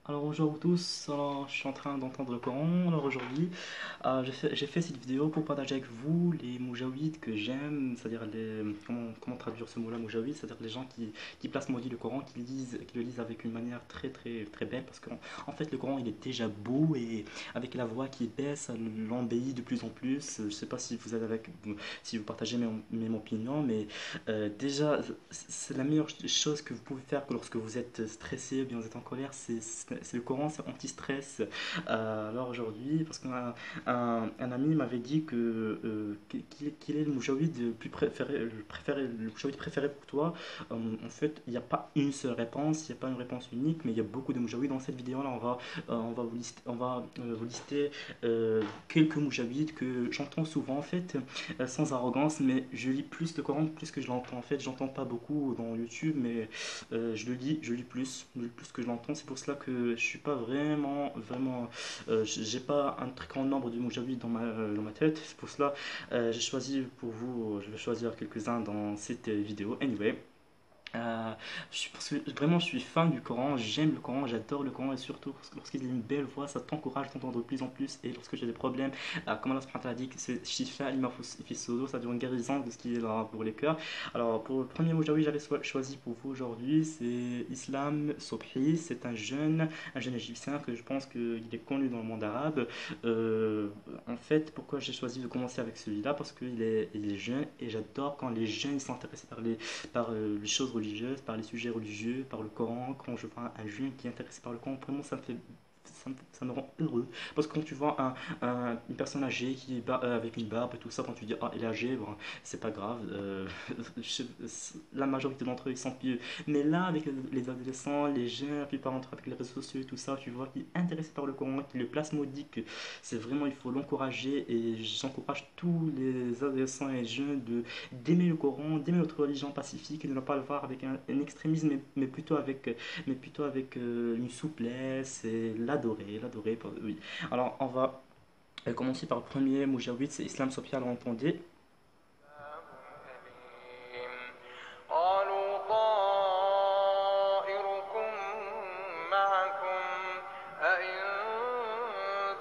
Alors bonjour à vous tous, alors, je suis en train d'entendre le Coran. Alors aujourd'hui, j'ai fait cette vidéo pour partager avec vous les moujawid que j'aime, c'est-à-dire comment traduire ce mot-là moujawid, c'est-à-dire les gens qui placent maudit le Coran, qui le lisent avec une manière très très très belle, parce qu'en en fait le Coran il est déjà beau et avec la voix qui baisse, ça l'embellit de plus en plus. Je sais pas si vous êtes si vous partagez mes opinions, mais déjà c'est la meilleure chose que vous pouvez faire que lorsque vous êtes stressé ou bien vous êtes en colère, c'est le Coran, c'est anti-stress. Alors aujourd'hui, parce qu'un ami m'avait dit qu'il est le moujawid le moujawid préféré pour toi. En fait, il n'y a pas une seule réponse, il n'y a pas une réponse unique, mais il y a beaucoup de moujawid. Dans cette vidéo-là, on va vous lister quelques moujawid que j'entends souvent en fait, sans arrogance, mais je lis plus le Coran plus que je l'entends. En fait, j'entends pas beaucoup dans YouTube, mais je lis plus que je l'entends. C'est pour cela que je suis pas vraiment, j'ai pas un très grand nombre de moujawid dans ma tête. C'est pour cela j'ai choisi pour vous, je vais choisir quelques-uns dans cette vidéo. Anyway. Parce que vraiment je suis fan du Coran, j'aime le Coran, j'adore le Coran et surtout lorsqu'il a une belle voix, ça t'encourage à t'entendre de plus en plus et lorsque j'ai des problèmes, comme Allah subhanahu wa ta'ala dit que c'est Shifa lima fi sudur, ça dire une guérison de ce qui est là pour les cœurs. Alors pour le premier Mojawi j'avais choisi pour vous aujourd'hui, c'est Islam Sobhi, c'est un jeune égyptien que je pense qu'il est connu dans le monde arabe. Euh, En fait, pourquoi j'ai choisi de commencer avec celui-là? Parce il est jeune et j'adore quand les jeunes sont intéressés par les choses religieuses, par les sujets religieux, par le Coran. Quand je vois un jeune qui est intéressé par le Coran, vraiment ça me rend heureux. Parce que quand tu vois une personne âgée avec une barbe et tout ça, quand tu dis ah elle est âgée, bon, c'est pas grave. Je- la majorité d'entre eux ils sont pieux. Mais là avec les adolescents, les jeunes, la plupart d'entre eux avec les réseaux sociaux et tout ça, tu vois qu'il est intéressé par le Coran, qu'il le place maudit, c'est vraiment il faut l'encourager et j'encourage tous les adolescents et jeunes de d'aimer le Coran, d'aimer notre religion pacifique et de ne pas le voir avec un extrémisme, mais plutôt avec une souplesse et l'adorer. Oui. Alors, on va commencer par le premier Moujawid, c'est Islam Sophia, l'entendez. أليم قالوا طائركم معكم أئن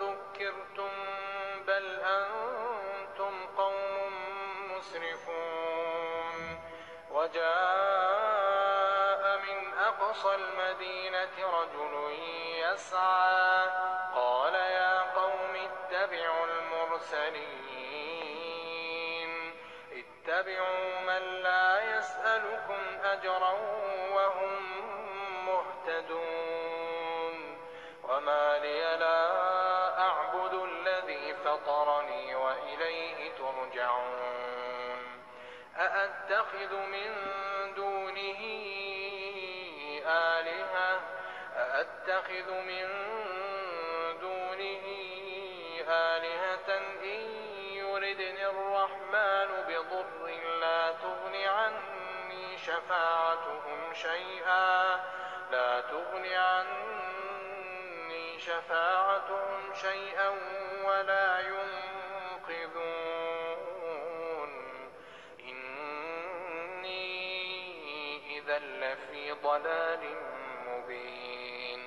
ذكرتم بل أنتم قوم مسرفون وجاء من أقصى المدينة رجل يسعى قال يا قوم اتبعوا المرسلين اتبعوا من لا يسألكم أجرا وهم مهتدون وما لي لا أعبد الذي فطرني وإليه ترجعون أأتخذ من دونه آلهة أأتخذ من دونه آلهة إن يردني الرحمن بضر لا تغن عني شفاعتهم شيئا ولا ينقذون إني إذا لفي ضلال مبين.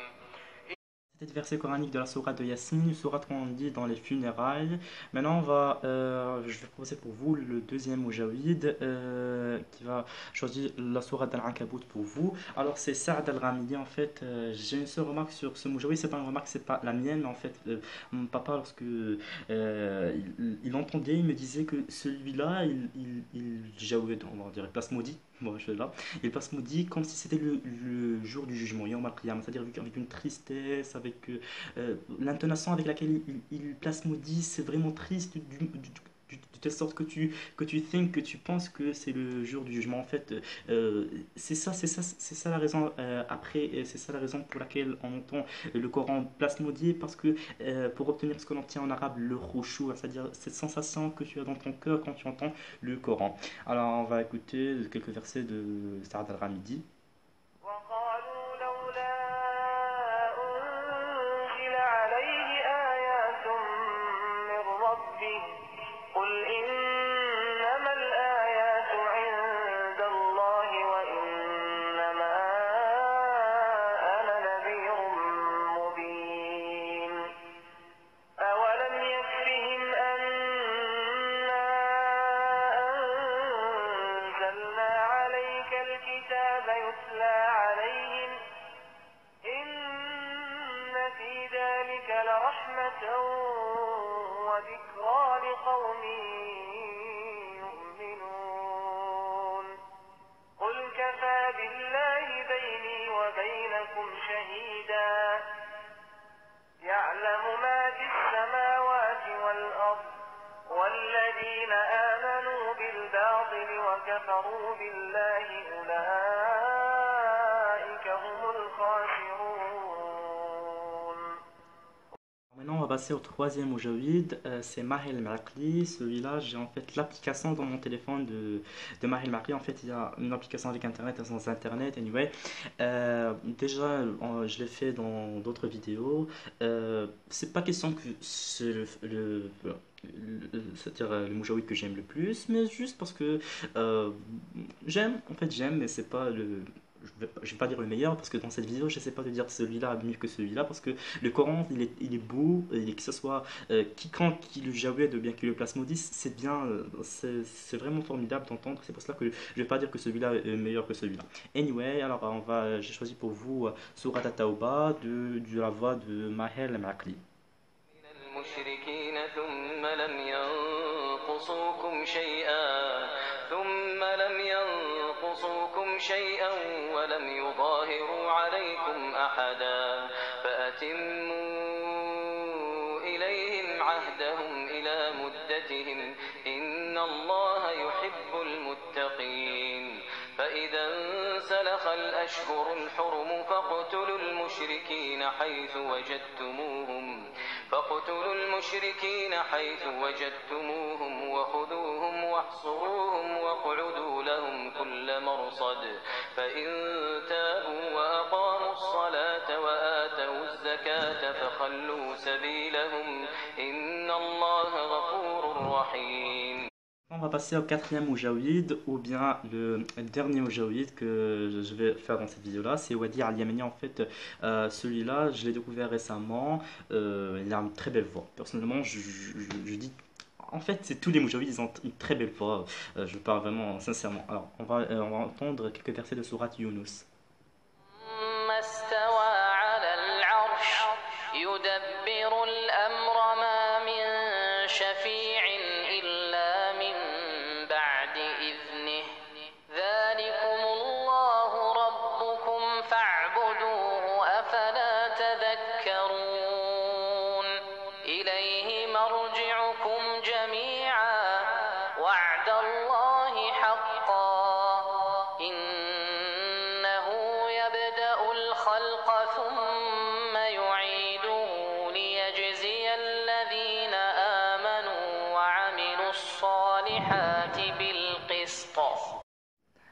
C'était le verset coranique de la sourate de Yassine, une sourate qu'on dit dans les funérailles. Maintenant, je vais proposer pour vous le deuxième Moujawid qui va choisir la sourate d'Al-Ankabut pour vous. Alors, c'est Saad Al-Ghamidi. En fait, j'ai une seule remarque sur ce Moujawid. C'est pas une remarque, c'est pas la mienne, mais en fait, mon papa, lorsque il entendait, il me disait que celui-là, Jawed, on va dire, place maudit. Bon, je suis là. Il passe maudit comme si c'était le jour du jugement, Yawm al-Qiyamah, c'est-à-dire avec une tristesse, avec l'intonation avec laquelle il place maudit, c'est vraiment triste de telle sorte que tu penses que c'est le jour du jugement. En fait, c'est ça la raison. Après, c'est ça la raison pour laquelle on entend le Coran place maudit, parce que pour obtenir ce qu'on obtient en arabe, le khushu', c'est-à-dire cette sensation que tu as dans ton cœur quand tu entends le Coran. Alors, on va écouter quelques versets de Saad al-Ramidi. وقالوا لولا أنزل عليه آيات من ربه قل إنما الآيات عند الله وإنما أنا نذير يتلى عليهم إن في ذلك لرحمة وذكرى لقوم يؤمنون قل كفى بالله بيني وبينكم شهيدا يعلم ما في السماوات والأرض والذين آمنوا بالباطل وكفروا بالله أولئك هم الخاسرون. Maintenant, on va passer au troisième moujawid, c'est Mahel Maqli. Celui-là, j'ai en fait l'application dans mon téléphone de Mahel Maqli. En fait, il y a une application avec internet et sans internet. Anyway, déjà, je l'ai fait dans d'autres vidéos. C'est pas question que c'est c'est-à-dire le moujawid que j'aime le plus, mais juste parce que j'aime, en fait, j'aime, mais c'est pas le. Je vais pas dire le meilleur parce que dans cette vidéo je sais pas de dire celui-là mieux que celui-là parce que le Coran il est beau et que ce soit quiconque qui le jawed ou bien qui le place maudit c'est bien c'est vraiment formidable d'entendre, c'est pour cela que je vais pas dire que celui-là est meilleur que celui-là. Anyway, alors j'ai choisi pour vous Surat At-Tawbah de la voix de Mahel Maqli. شيئا ولم يظاهروا عليكم أحدا فأتموا إليهم عهدهم إلى مدتهم إن الله يحب المتقين فإذا انسلخ الأشهر الحرم فاقتلوا المشركين حيث وجدتموهم وخذوهم واحصروهم واقعدوا لهم كل مرصد فإن تابوا وأقاموا الصلاة وآتوا الزكاة فخلوا سبيلهم إن الله غفور رحيم. On va passer au quatrième moujawid ou bien le dernier moujawid que je vais faire dans cette vidéo là, c'est Wadi Al-Yamani. En fait celui-là je l'ai découvert récemment, il a une très belle voix. Personnellement je dis en fait c'est tous les moujawid ils ont une très belle voix, je parle vraiment sincèrement. Alors on va entendre quelques versets de Sourate Yunus.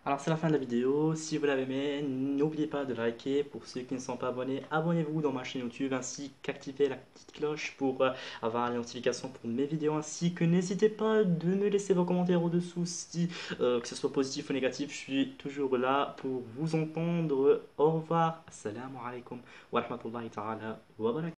Alors c'est la fin de la vidéo, si vous l'avez aimé, n'oubliez pas de liker, pour ceux qui ne sont pas abonnés, abonnez-vous dans ma chaîne YouTube, ainsi qu'activez la petite cloche pour avoir les notifications pour mes vidéos, ainsi que n'hésitez pas de me laisser vos commentaires au-dessous, si, que ce soit positif ou négatif, je suis toujours là pour vous entendre. Au revoir, assalamu alaikum wa rahmatullahi ta'ala wa barakatuh.